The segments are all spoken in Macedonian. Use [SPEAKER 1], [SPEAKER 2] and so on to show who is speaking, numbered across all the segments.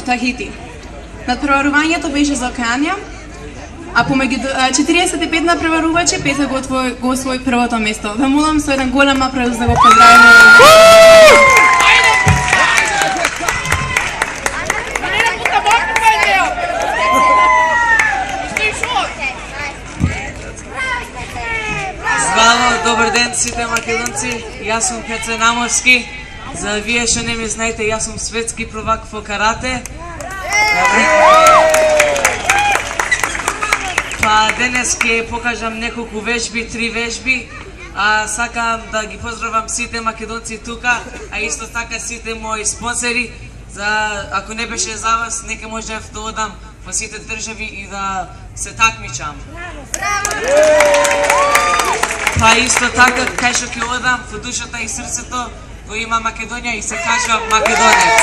[SPEAKER 1] Тахити. Надпреварувањето беше за Океанија, а помеѓу 45 надпреварувачи Петар го освои првото место. Ве молам со еден голем аплауз да го поздравиме.
[SPEAKER 2] Здраво, добар ден сите македонци. Јас сум Пеце Наморски. За вие што не ме знаете, јас сум светски prvак во карате. Па денес ќе покажам неколку вежби, 3 вежби. Сакам да ги поздравам сите македонци тука, а исто така сите мои спонсори. Ако не беше за вас, нека можев да одам во сите држави и да се такмичам. Па исто така, кај што ќе одам, во душата и срцето го има Македонија и се кажа Македонец.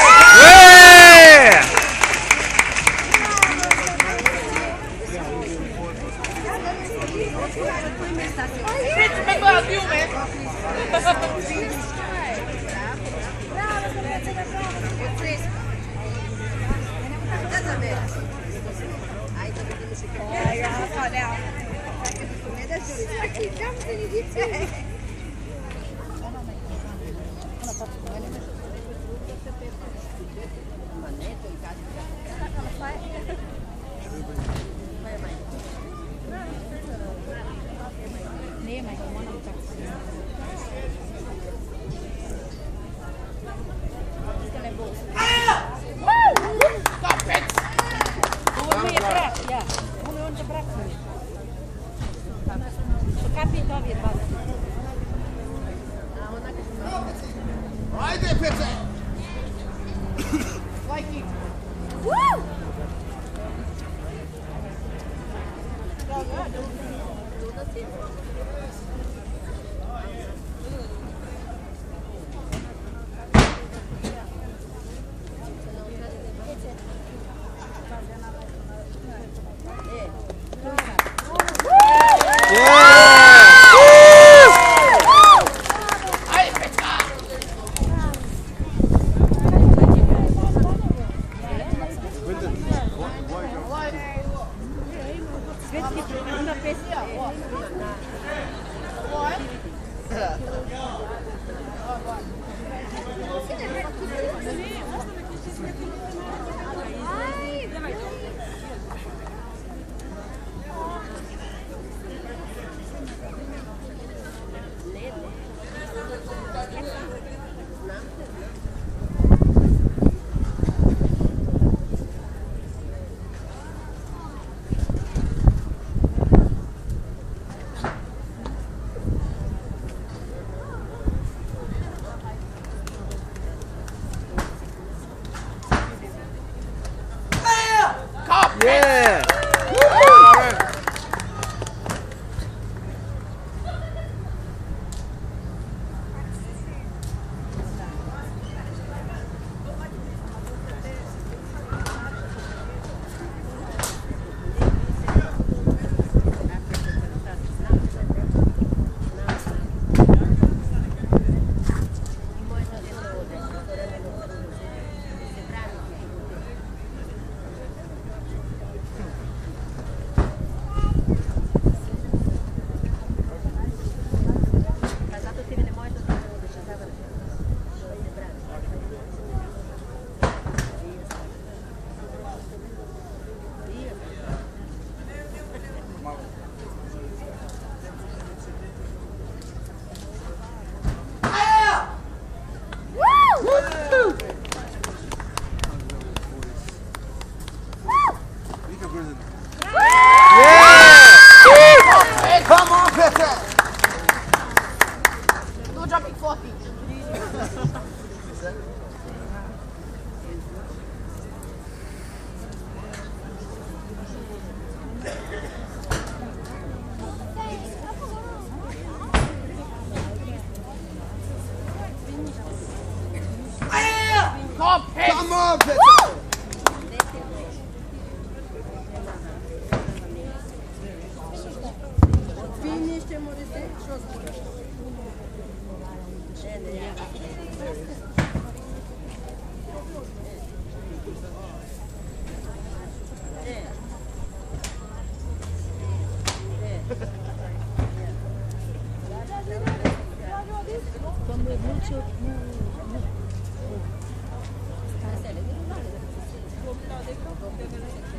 [SPEAKER 3] Come on, Peter!
[SPEAKER 4] Thank you.